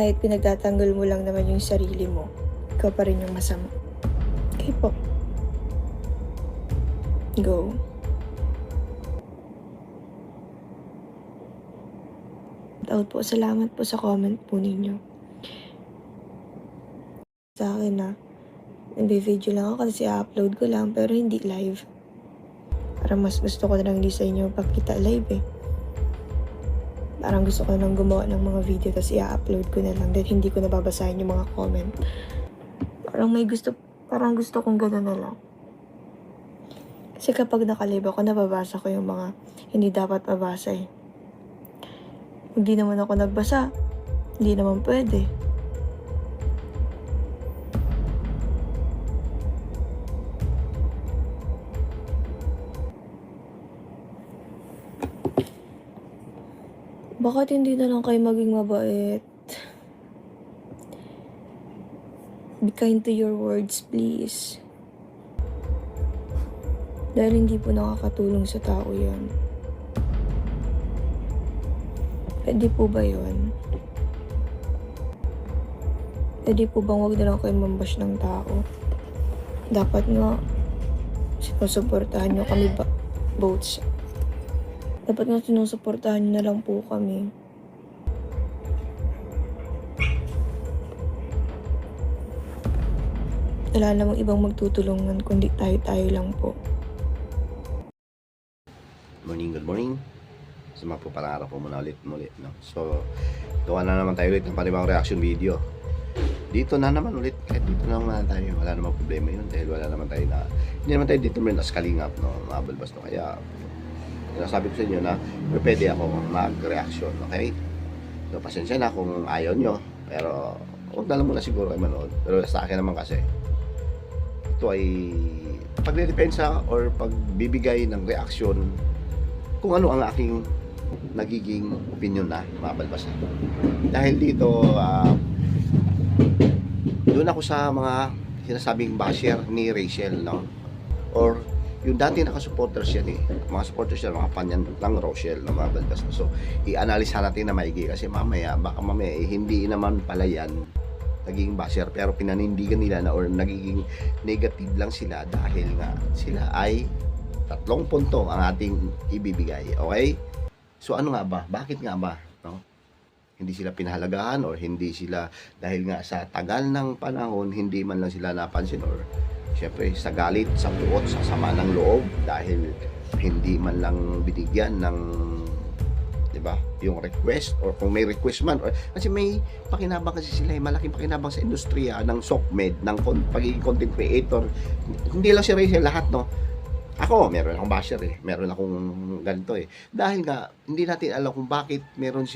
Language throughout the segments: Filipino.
kahit pinagtatanggol mo lang naman yung sarili mo, ikaw pa rin yung masama. Okay po. Go. Out po. Salamat po sa comment po ninyo. Sa akin na, nag-video lang ako kasi i-upload ko lang pero hindi live. Parang mas gusto ko na lang hindi sa inyo pagkita live eh. Parang gusto ko nang gumawa ng mga video tapos i-upload ko na lang dahil hindi ko nababasahin yung mga comment. Parang gusto kong gano'n na lang. Kasi kapag nakalive ako, nababasa ko yung mga hindi dapat mabasa eh. Hindi naman ako nagbasa. Hindi naman pwede. Bakit hindi na lang kayo maging mabait? Be kind to your words, please. Dahil hindi po nakakatulong sa tao yan. Pwede po ba yun? Pwede po bang wag na lang kayo mambash ng tao? Dapat nga, sinusuportahan nyo kami both. Dapat nga sinusuportahan nyo na lang po kami. Wala namang ibang magtutulungan kundi tayo-tayo lang po. Good morning. Suma po parang araw po muna ulit. No? So, gawa na naman tayo ulit ng panibang reaction video. Dito na naman ulit. Kahit dito na naman tayo. Wala namang problema yun. Dahil wala naman tayo na, hindi naman tayo determined as kalingap. No? Mabalbas no. Kaya, sinasabi ko sa inyo na pwede ako mag-reaction. Okay? So, pasensya na kung ayaw nyo. Pero, huwag na lang muna siguro kayo manood. Pero sa akin naman kasi, ito ay pagdedepensa or pagbibigay ng reaction kung ano ang aking nagiging opinion na mabalbas na. Dahil dito, doon ako sa mga sinasabing basher ni Rachel, no? Or yung dati nakasupporters yan eh. Mga supporters yan, mga panyan ng Rochelle na mabalbas na. So, i-analisa natin na maigi kasi baka mamaya hindi naman pala yan naging basher pero pinanindigan nila na or nagiging negative lang sila dahil nga sila ay 3 punto ang ating ibibigay. Okay? So ano nga ba? Bakit nga ba? No? Hindi sila pinahalagahan or hindi sila dahil nga sa tagal ng panahon hindi man lang sila napansin or syempre sa galit, sa puot, sa sama ng loob dahil hindi man lang binigyan ng diba? Yung request or kung may request man or kasi may pakinabang kasi sila, malaking pakinabang sa industriya ng SOCMED, ng pagiging content creator. Hindi lang si Rachel lahat, no? Ako, meron akong basher eh. Meron akong ganito eh. Dahil nga, hindi natin alam kung bakit meron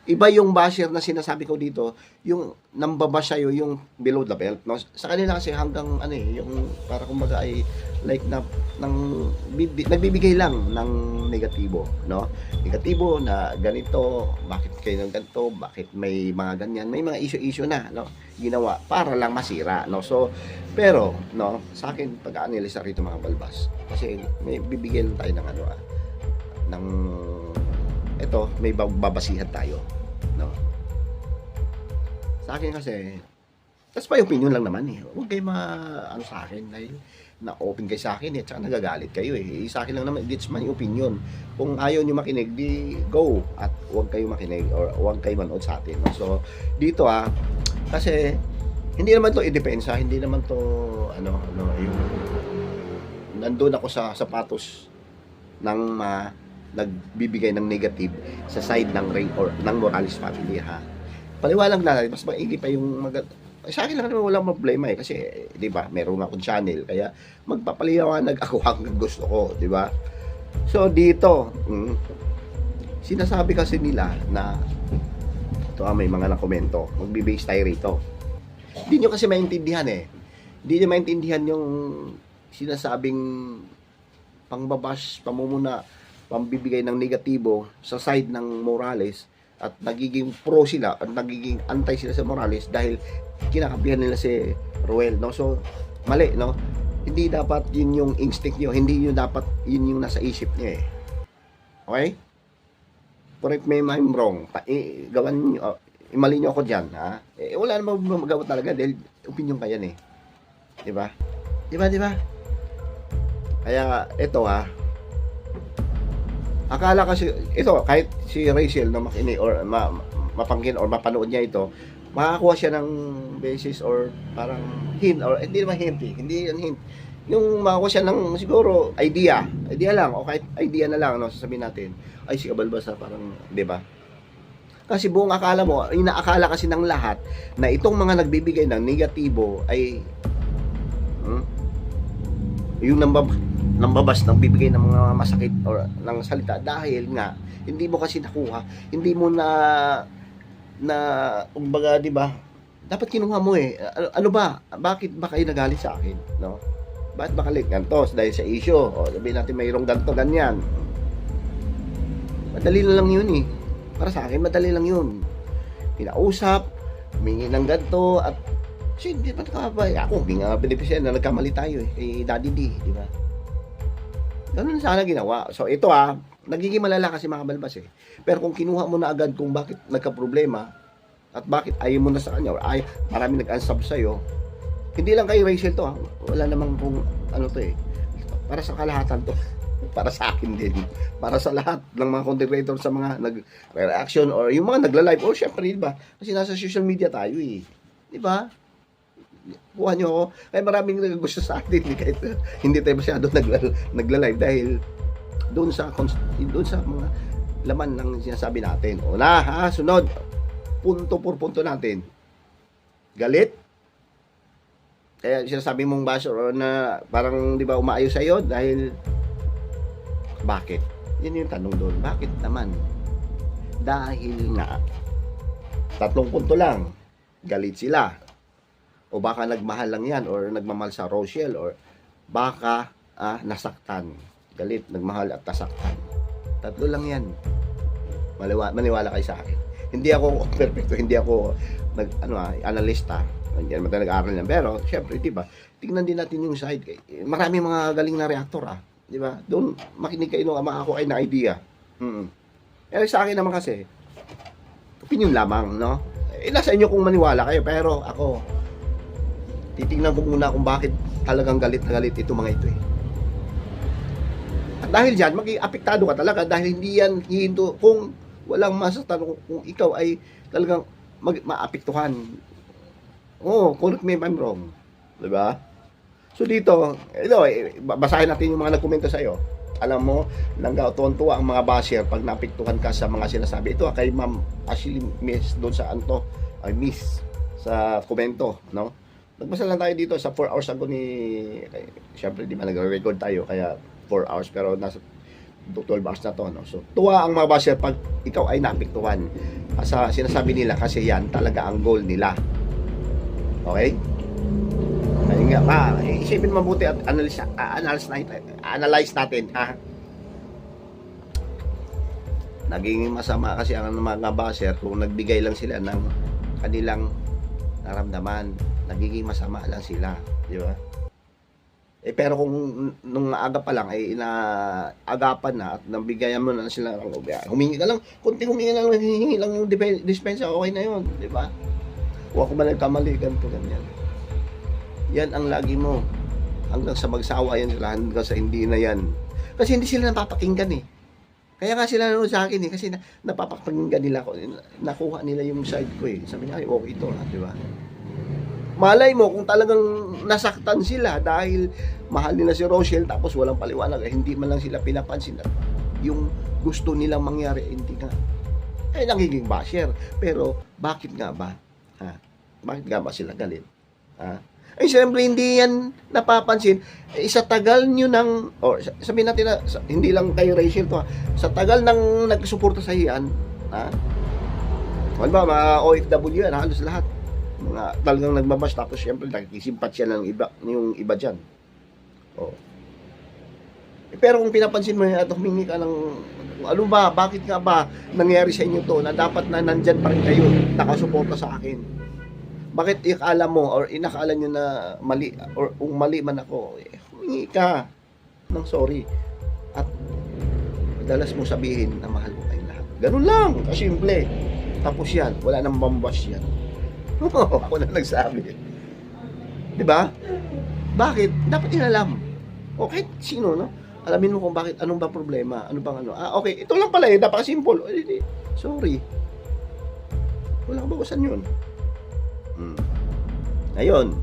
iba yung basher na sinasabi ko dito, yung nambabash sa'yo, yung below the belt. No? Sa kanila kasi hanggang, yung para kumbaga ay like nagbibigay lang ng negatibo. No? Negatibo na ganito, bakit kayo ng ganito, bakit may mga ganyan, may mga issue na, no? Ginawa para lang masira, no? So, pero, no, sa akin, pag-aanalisa rito mga balbas, kasi may bibigyan tayo ng ng ito, may babasihan tayo, no? Sa akin kasi, that's my opinion lang naman eh. Huwag kayo sa akin dahil na-open kayo sa akin eh, tsaka nagagalit kayo eh. Sa akin lang naman, it's my opinion. Kung ayaw nyo makinig, di go. At huwag kayo makinig or huwag kayo manood sa atin. No? So, dito kasi, hindi naman to idepensa, hindi naman to, yung, nandun ako sa sapatos ng nagbibigay ng negative sa side ng Ray or ng Morales family ha. Paliwalang na, mas maigi pa yung sa akin lang naman walang problema eh kasi 'di ba, meron akong channel kaya magpapaliwanag ako hanggang gusto ko, 'di ba? So dito, sinasabi kasi nila na ito may mga nakomento, magbe-base tayo rito. Hindi nyo kasi maintindihan eh. Hindi nyo maintindihan yung sinasabing pangbabash, pamumuna, pambibigay ng negatibo sa side ng Morales at nagiging pro sila at nagiging anti sila sa Morales dahil kinakapihan nila si Ruel, no? So, mali, no? Hindi dapat yun yung instinct nyo, hindi yun dapat yun yung nasa isip nyo eh. Okay? Correct me if I'm wrong. Gawan nyo, imali nyo ako dyan, ha? Wala namang magawa talaga dahil opinion ka yan, eh. Di ba? Di ba? Kaya, ito, ha? Akala kasi, ito, kahit si Rachel na makinig or mapangkin or mapanood niya ito, makakuha siya ng basis or parang hint, or hindi naman hint, eh. Hindi yan hint. Yung makakuha siya ng siguro idea lang, o kahit idea na lang, no, sasabihin natin, ay si Kabalbasa parang, di ba? Kasi buong akala mo, inaakala kasi ng lahat na itong mga nagbibigay ng negatibo ay yung nambabas ng bibigay ng mga masakit or ng salita dahil nga hindi mo kasi nakuha, hindi mo na kumbaga, di ba? Dapat kinuha mo eh. Ano ba? Bakit ba kayo nagalit sa akin, no? Bakit ba kalit ganito dahil sa issue? O sabihin natin mayroong ganito ganyan. Madali lang yun eh. Para sa akin, madali lang yun. Kinausap, humingi ng ganito, at kasi hindi pa nakabay. Ako, hindi nga beneficyan na nagkamali tayo eh. Kay Daddy D, di ba? Ganun sana ginawa. So ito nagiging malala kasi mga balbas eh. Pero kung kinuha mo na agad kung bakit nagka-problema, at bakit ayaw mo na sa kanya, or marami nag-unsub sa'yo, hindi lang kay Rachel to wala namang kung ano to eh. Para sa kalahatan to. Para sa akin din, para sa lahat ng mga content creator, sa mga nag-reaction or yung mga nagla-live, or syempre, di ba? Kasi nasa social media tayo eh. Di ba? Kuha nyo ako. Kaya maraming gusto sa atin eh, kahit hindi tayo masyado nagla-live dahil doon sa mga laman ng sinasabi natin. O na, sunod. Punto por punto natin. Galit? Kaya sinasabi mong basher or na parang di ba umaayos sa'yo dahil bakit? Yun yung tanong doon. Bakit naman? Dahil nga 3 punto lang. Galit sila. O baka nagmahal lang yan or nagmamahal sa Rochelle or baka nasaktan. Galit, nagmahal at nasaktan. 3 lang yan. Maniwala kayo sa akin. Hindi ako perfecto, hindi ako analista. Hindi naman tayo nag-aaral yan. Pero, syempre, di ba? Tingnan din natin yung side. Marami mga galing na reactor, di ba? Doon, makinig kayo makakuha kayo ng idea. Eh, sa akin naman kasi, opinion lamang, no? Nasa inyo kung maniwala kayo. Pero, ako, titingnan ko muna kung bakit talagang galit na galit ito mga ito, eh. At dahil dyan, mag-apektado ka talaga dahil hindi yan hihinto kung walang masatanong kung ikaw ay talagang maapektuhan. Correct me if I'm wrong. Diba? So dito, basahin natin yung mga nagkomento sa'yo. Alam mo, tuwan-tuwa ang mga basher pag naapektuhan ka sa mga sinasabi. Ito kay Ma'am Ashley Miss doon sa Miss sa komento, no? Nagbasa lang tayo dito sa 4 hours ago siyempre di ba nagre-record tayo kaya 4 hours pero nasa 12 hours na to, no? So tuwa ang mga basher pag ikaw ay naapektuhan. Sa sinasabi nila kasi yan talaga ang goal nila. Okay? Ayun nga, isipin mabuti at analyze natin, ha? Naging masama kasi ang mga basher kung nagbigay lang sila ng kanilang naramdaman, nagiging masama lang sila, di ba? Pero kung nung aga pa lang ay inaagapan na at nabigayan mo na sila ng humingi ka lang, kunting humingi lang, hihingi lang yung dispensa, okay na yun, di ba? Huwag ko ba nagkamali, ganito, ganyan. Yan ang lagi mo. Hanggang sa magsawa yan sila, hanggang sa hindi na yan. Kasi hindi sila napapakinggan eh. Kaya nga sila nanonood sa akin eh, kasi napapakinggan nila ako, nakuha nila yung side ko eh. Sabi niya, ay okay ito, di ba? Malay mo kung talagang nasaktan sila dahil mahal nila si Rochelle tapos walang paliwanag, hindi man lang sila pinapansin at yung gusto nilang mangyari, hindi nga. Nagiging basher. Pero bakit nga ba? Bakit nga ba sila galit? Siyempre hindi yan napapansin. Sa tagal nyo ng, sabihin natin na, hindi lang kayo Rachel to, sa tagal ng nagsuporta sa iyan, ba, mga OFW yan, halos lahat. Mga talagang nagbabash, tapos siyempre nakikisimpat siya ng iba, yung iba dyan. Pero kung pinapansin mo at humingi ka ng, ano ba, bakit nga ba nangyari sa inyo to, na dapat na nandyan pa rin kayo, nakasuporta sa akin. Bakit ikala mo or inakala nyo na mali or kung mali man ako, humingi ka ng sorry at madalas mo sabihin na mahal mo kayong lahat. Ganun lang, kasimple. Tapos yan, wala nang bambas yan. Ako na nagsabi. Di ba? Bakit? Dapat inalam. O kahit sino, no? Alamin mo kung bakit, anong ba problema, ano bang ano. Okay, ito lang pala dapat simple. Sorry. Wala kang bawasan yun. Ngayon,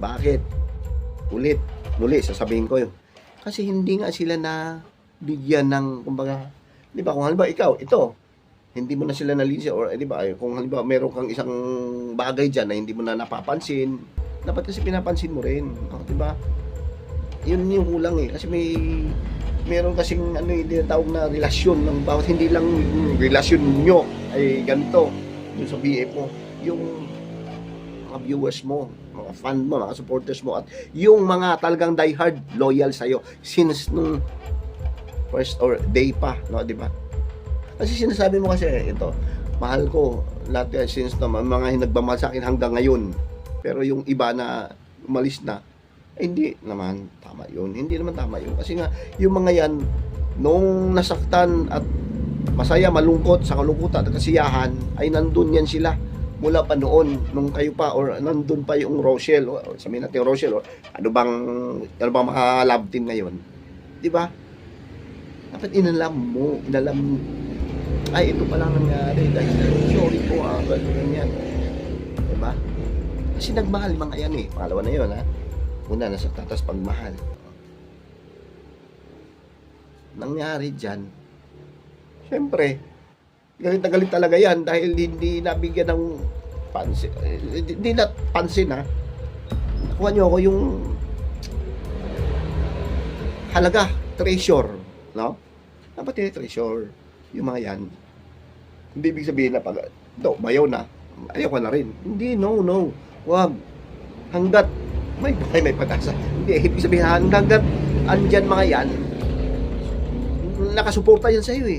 bakit? Ulit, sasabihin ko yun. Kasi hindi nga sila na bigyan ng, kumbaga, di ba, kung halimbawa ikaw, ito, hindi mo na sila nalisya, or di ba, kung halimbawa meron kang isang bagay dyan na hindi mo na napapansin, dapat kasi pinapansin mo rin. Di ba? Yun yung kulang kasi meron kasing tinatawag na relasyon ng bawat, hindi lang relasyon nyo ay ganito yung sa BF mo, yung mga viewers mo, mga fan mo, mga supporters mo, at yung mga talagang diehard loyal sa'yo since nung first or day pa, no, di ba? Kasi sinasabi mo kasi ito, mahal ko lahat yan since mga nagmamahal sa akin hanggang ngayon, pero yung iba na umalis na, hindi naman tama yun. Hindi naman tama yun. Kasi nga, yung mga yan, nung nasaktan at masaya, malungkot, sa kalungkutan at kasiyahan, ay nandun yan sila. Mula pa noon, nung kayo pa, or nandun pa yung Rochelle, o sabihin natin Rochelle, or ano bang mga love team ngayon. Di ba? Dapat inalam mo, ay, ito pala nangyari, dahil sorry po, ganyan. Di ba? Kasi nagmahal mga yan Pangalawa na yun, Una, nasaktan, tapos pagmahal. Nangyari dyan, syempre, galit na galit talaga yan dahil hindi nabigyan ng pansin. Hindi na pansin, Nakuha nyo ako yung halaga, treasure, no? Dapat treasure yung mga yan. Hindi ibig sabihin na pag, bayaw na, ayaw ko na rin. Hindi, no. Wag. Hanggat may pag-asa. Hindi, ibig sabihin, hanggang andyan mga yan, nakasuporta yan sa'yo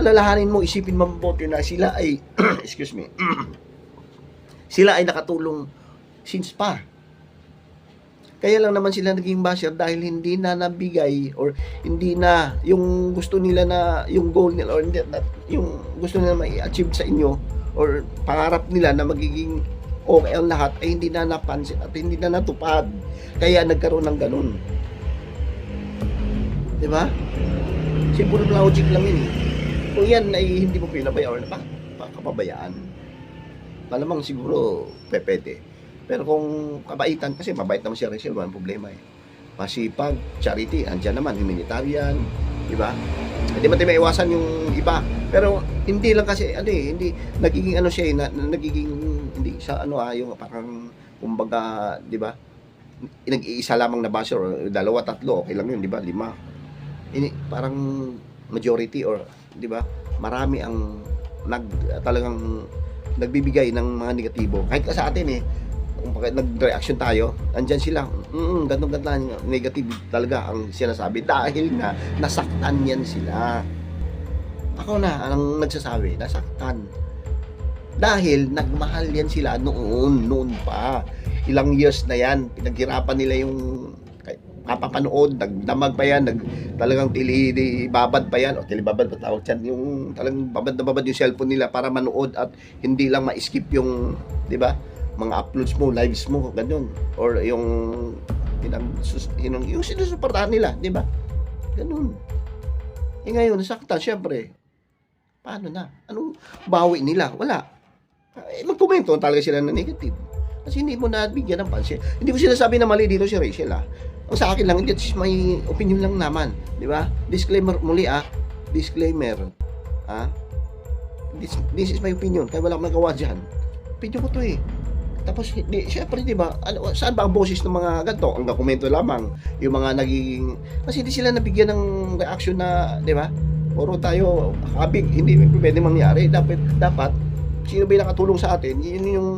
Alalahanin mo, isipin mo mabuti na sila ay, excuse me, sila ay nakatulong since pa. Kaya lang naman sila naging basher dahil hindi na nabigay or hindi na yung gusto nila na, yung goal nila or yung gusto nila ma-achieve sa inyo or pangarap nila na magiging okay ang lahat ay hindi na napansin at hindi na natupad. Kaya nagkaroon ng ganun. Di ba? Simple logic lang yun Kung yan ay hindi mo pinabayaan, kapabayaan. Malamang siguro pwede. Pero kung kabaitan, kasi mabait naman si Rachel, walang problema Masipag, charity, andyan naman, humanitarian, di ba? Hindi man tayo maiwasan yung iba. Pero hindi lang kasi, hindi, nagiging siya nagiging, hindi siya yung parang, kumbaga, di ba? Nag-iisa lamang na basher, or dalawa, tatlo, okay lang yun, di ba? 5. Parang majority, or, di ba? Marami ang talagang nagbibigay ng mga negatibo. Kahit ka sa atin kung bakit nag-reaction tayo, andyan sila, ganun negative talaga ang sinasabi dahil nga nasaktan yan sila. Ako na ang nagsasabi, nasaktan. Dahil nagmahal yan sila noon pa. Ilang years na yan, pinaghirapan nila yung kapapanood, nagdamag pa yan, talagang tilibabad pa yan, o tilibabad pa tawag dyan, yung talagang babad na babad yung cellphone nila para manood at hindi lang ma-skip yung, di ba, mga uploads mo, lives mo, ganun. Or yung sinusuportahan nila, di ba? Ganun. Ngayon, nasaktan, syempre. Paano na? Anong bawi nila? Wala. Magkomento talaga sila na negative. Kasi hindi mo nabigyan ng pansin. Hindi ko sinasabi na mali dito si Rachel, Ang sa akin lang, it's my opinion lang naman. Di ba? Disclaimer muli, Disclaimer. This is my opinion. Kaya wala akong nagawa dyan. Opinion ko to Tapos, syempre, di ba, saan ba ang boses ng mga ganito? Ang komento lamang, yung mga nagiging, kasi hindi sila nabigyan ng reaction na, di ba, puro tayo, habig, hindi pwede mangyari. Dapat, sino ba yung nakatulong sa atin, yun yung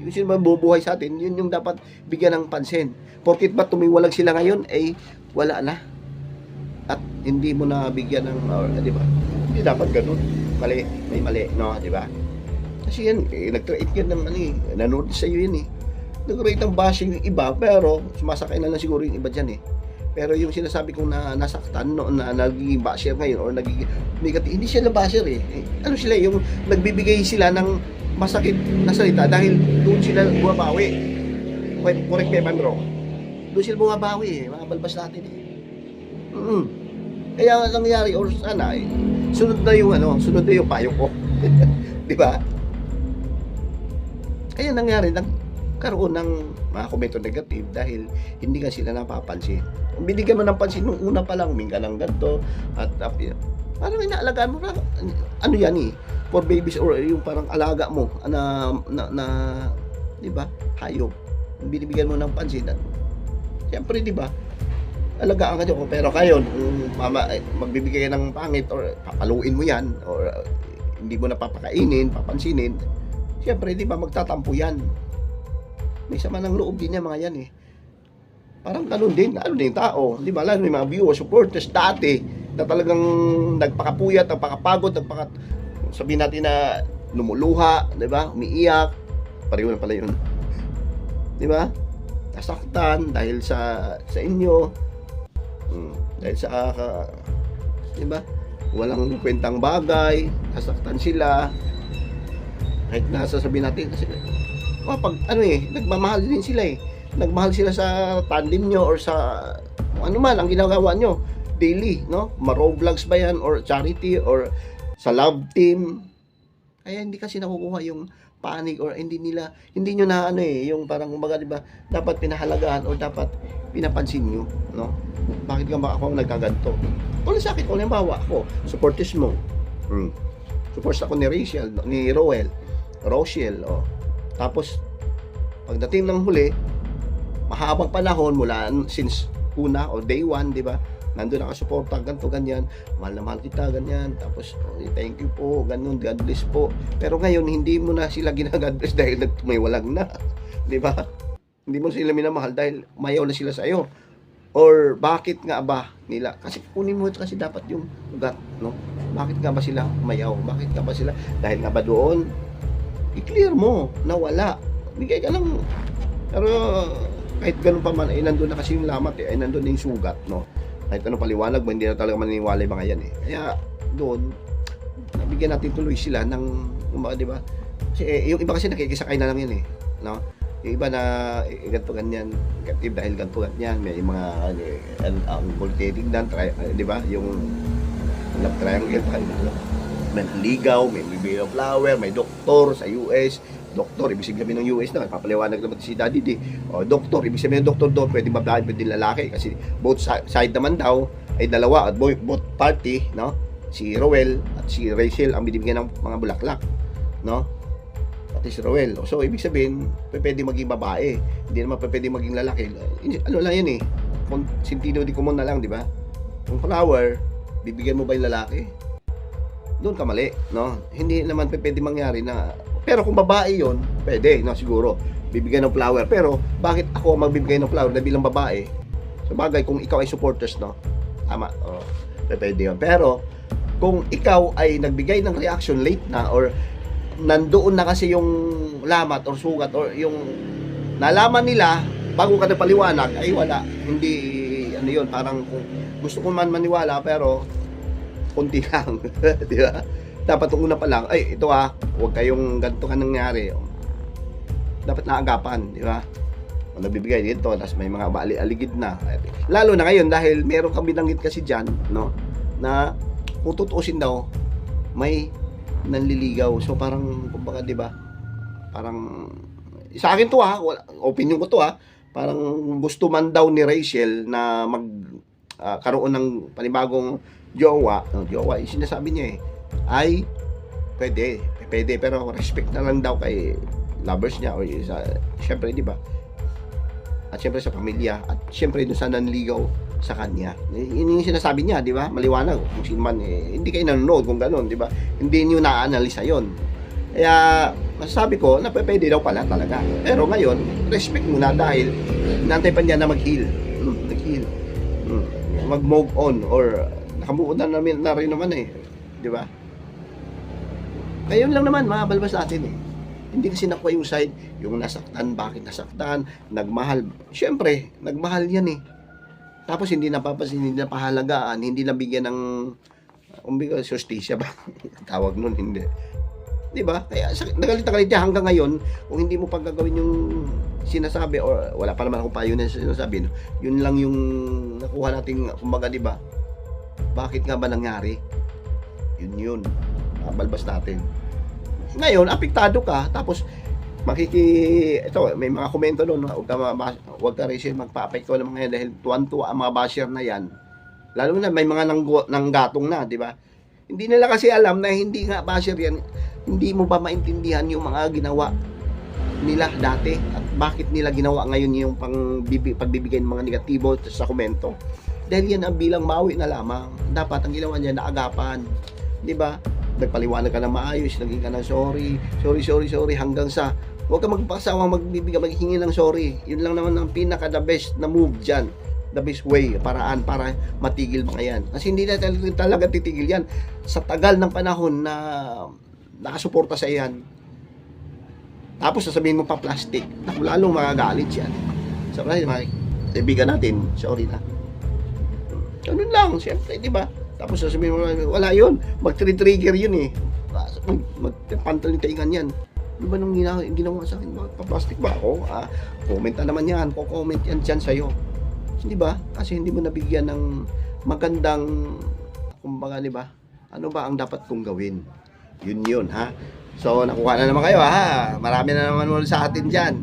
sino ba bubuhay sa atin, yun yung dapat bigyan ng pansin. Porkit ba tumiwalag sila ngayon, wala na. At hindi mo na bigyan ng, di ba, hindi dapat ganun. Mali, may mali, no, di ba? Kasi yan, nag-create yan ng nanood sa iyo yan Nag-create ng bashing yung iba, pero sumasakay na lang siguro yung iba dyan Pero yung sinasabi kong nasaktan noon na nagiging basher ngayon or nagiging negative, hindi sila basher eh. Ano sila, yung nagbibigay sila ng masakit na salita dahil doon sila bumabawi. Correct me if I'm wrong. Doon sila bumabawi eh, mga balbas natin eh. Kaya nangyari or sana eh, sunod na yung payo ko. Di ba? Kaya nangyari, karoon ng mga komento negative dahil hindi ka sila napapansin. Kung binigyan mo ng pansin nung una pa lang, huminga ng ganito, at parang inaalagaan mo na, ano yan eh, for babies or yung parang alaga mo, di ba, hayop. Binibigyan mo ng pansin, siyempre, di ba, alagaan ka dyan. Pero kayo, magbibigay ka ng pangit or papaluin mo yan, or hindi mo napapakainin, papansinin, siyempre, di ba, magtatampo yan. May sama ng loob din niya mga yan eh. Parang ganun din tao. Di ba? Lalo may mga viewers, supporters dati na talagang nagpakapuyat, nagpakapagod, sabihin natin na lumuluha, di ba? Umiiyak. Pareho na pala yun. Di ba? Nasaktan dahil sa inyo. Dahil sa di ba? Walang kwentang bagay, nasaktan sila. Kahit nasasabihin natin kasi pag nagmamahal din sila eh. Nagmahal sila sa tandem nyo or sa ano man ang ginagawa nyo daily, no? Roblox ba yan or charity or sa love team. Kaya hindi kasi nakukuha yung panig or hindi nyo na yung parang kumbaga, di ba, dapat pinahalagaan or dapat pinapansin nyo, no? Bakit ba ako nagkaganto? Tulad sa akin, kung halimbawa ako, supporters mo. Supporters ako ni Rachel, ni Rochelle, Tapos, pagdating ng huli, mahabang panahon mula since una o day one, di ba? Nandun nakasuporta, ganito, ganyan. Mahal na mahal kita, ganyan. Tapos, thank you po, ganun, God bless po. Pero ngayon, hindi mo na sila ginag-God bless dahil nagtumaywalang na. Di ba? Hindi mo sila minamahal dahil mayaw na sila sa iyo. Or, bakit nga ba nila? Kasi kunin mo kasi dapat yung ugat, no? Bakit nga ba sila mayaw? Bakit nga ba sila? Dahil nga ba doon, i-clear mo na wala. Bigay ka lang. Pero kahit ganun pa man, nandun na kasi yung lamat eh. Nandun na yung sugat, no? Kahit anong paliwanag mo, hindi na talaga maniniwala yung mga yan eh. Kaya doon, nabigyan natin tuloy sila ng, di ba? Kasi yung iba kasi nakikisakay na lang yan eh. No? Yung iba na ganito ganyan, negative dahil ganito ganyan. May mga ang voltating dan, di ba? Yung love triangle, may ligaw, may bibigay ng flower, may doktor sa US. Doktor, ibig sabihin ng US na, papaliwanag naman si Daddy D. O, doktor, ibig sabihin ng doktor doon, pwede babae, pwede lalaki. Kasi both side naman daw, ay dalawa, at both party, no? Si Roel at si Rachel ang binibigyan ng mga bulaklak, no? Pati si Roel. So, ibig sabihin, pwede maging babae. Hindi naman pwede maging lalaki. Ano lang yan eh. Sentido di common na lang, di ba? Yung flower, bibigyan mo ba yung lalaki? Doon ka mali, no? Hindi naman pwede mangyari na. Pero kung babae yon, pwede, no, siguro bibigyan ng flower. Pero bakit ako magbibigay ng flower na bilang babae? So bagay, kung ikaw ay supporters, no, tama, pwede yun. Pero kung ikaw ay nagbigay ng reaction late na or nandoon na kasi yung lamat or sugat or yung nalaman nila bago ka nagpaliwanag, ay wala, hindi yun, parang kung gusto ko man maniwala pero kunti lang. Di ba? Dapat una pa lang, ay ito huwag kayong ganito ka nangyari. Dapat naagapan, di ba? Kung nagbibigay dito, tapos may mga aligid na. Lalo na ngayon dahil meron kang binanggit kasi dyan, no? Na kung tutuusin daw, may nanliligaw. So parang, kumbaga, di ba? Parang, sa akin to opinion ko to parang gusto man daw ni Rachel na karoon ng panibagong jowa, yung sinasabi niya ay pwede pero respect na lang daw kay lovers niya o syempre, di ba? At syempre sa pamilya at syempre doon sa nanligaw sa kanya. Yun yung sinasabi niya, di ba? Maliwanag kung sino man hindi kayo nanonood kung gano'n, di ba? Hindi niyo na-analisa yon. Kaya masasabi ko na pwede daw pala talaga. Pero ngayon, respect muna dahil nantay pa niya na mag-heal. Nag-heal. Mag-move on or nakamuod na rin naman di ba? Ngayon lang naman, mga balbas natin Hindi kasi nakuha yung side, yung nasaktan, bakit nasaktan, nagmahal. Siyempre, nagmahal yan Tapos hindi napapansin, hindi napahalagaan, hindi nabigyan ng umbiga justisya ba? Tawag nun, hindi. 'Di ba? Kaya nagalit na galit hanggang ngayon kung hindi mo pag gagawin yung sinasabi or wala pa naman akong payo na sinasabi, no? Yun lang yung nakuha nating kumbaga, 'di ba? Bakit nga ba nangyari? Yun. Balbas natin. Ngayon, apektado ka, tapos ito, may mga komento doon, huwag ka rin magpa-apekto ng mga yan dahil tuwan-tuwa ang mga basher na yan. Lalo na may mga nanggatong na, di ba? Hindi nila kasi alam na hindi nga basher yan. Hindi mo ba maintindihan yung mga ginawa nila dati at bakit nila ginawa ngayon yung pagbibigay ng mga negatibo sa komento? Dahil yan ang bilang mawi na lamang. Dapat ang ginawa niya naagapan. Di ba? Nagpaliwanag ka na maayos, naging ka ng sorry hanggang sa huwag ka magpasawang maghingi ng sorry. Yun lang naman ang pinaka the best na move dyan, the best way, paraan para matigil mga yan. Kasi hindi na talaga titigil yan sa tagal ng panahon na nakasuporta sa yan. Tapos sasabihin mo pa plastic, lalong magagalit yan. So mga kaibigan natin, sorry na. Ganun lang, siyempre, di ba? Tapos sasabihin mo, wala yun. Mag-trigger yun eh. Magpantal yung taingan yan. Ano ba nung ginawa sa akin? Pa-plastic ba ako? Comment na naman yan. Comment yan dyan sa'yo. Di ba? Kasi hindi mo nabigyan ng magandang, kumbaga, di ba? Ano ba ang dapat kong gawin? Yun, ha? So, nakuha na naman kayo, ha? Marami na naman mula sa atin dyan.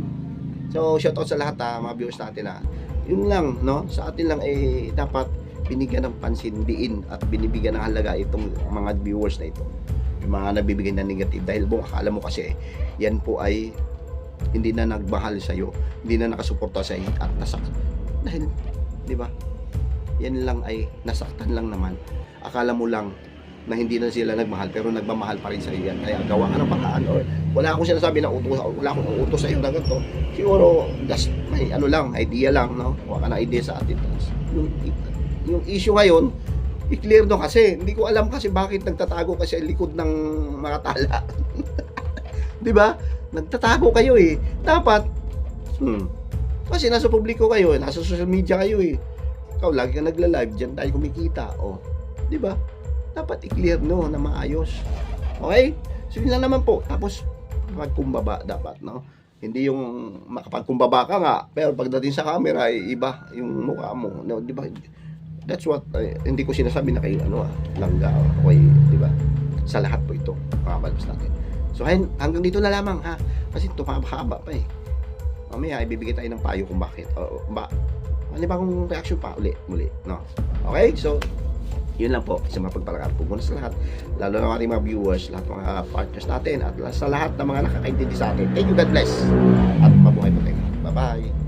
So, shoutout sa lahat, ha? Mga viewers natin, ha? Yun lang, no? Sa atin lang, dapat binigyan ng pansin, diin at binibigyan ng halaga itong mga viewers na ito, yung mga nabibigay ng negative, dahil akala mo kasi yan po ay hindi na nagmahal sa iyo, hindi na nakasuporta sa iyo at dahil, di ba, yan lang ay nasaktan lang naman. Akala mo lang na hindi na sila nagmahal pero nagmamahal pa rin sa iyo yan. Kaya gawa ka ng paraan, or wala akong sinasabi na wala akong utos sa iyo na ganito. Siguro just may idea lang, no? Wala ka na idea sa atin. Yung issue ngayon, i-clear doon kasi hindi ko alam kasi bakit nagtatago kasi likod ng mga tala. 'Di ba? Nagtatago kayo eh. Dapat kasi nasa publiko kayo, nasa social media kayo eh. Ikaw lagi ka nagla-live, diyan tayo kumikita, oh. 'Di ba? Dapat i-clear no na maayos. Okay? So yun lang naman po. Tapos magkumbaba dapat, no? Hindi yung makapagkumbaba ka nga, pero pagdating sa camera ay iba yung mukha mo, no? 'Di ba? That's what, hindi ko sinasabi na kayo, langga, okay, di ba? Sa lahat po ito, mga balbas natin. So, hanggang dito na lamang, ha? Kasi ito, mahaba pa eh. Mamaya, ibibigay tayo ng payo kung bakit. Ano ba kung reaction pa? Muli, no? Okay, so, yun lang po, isang mapagpalakan po muna sa lahat, lalo na ating mga viewers, lahat mga partners natin, at sa lahat ng mga nakakaintindi sa atin. Thank you, God bless, at mabuhay po tayo. Bye-bye.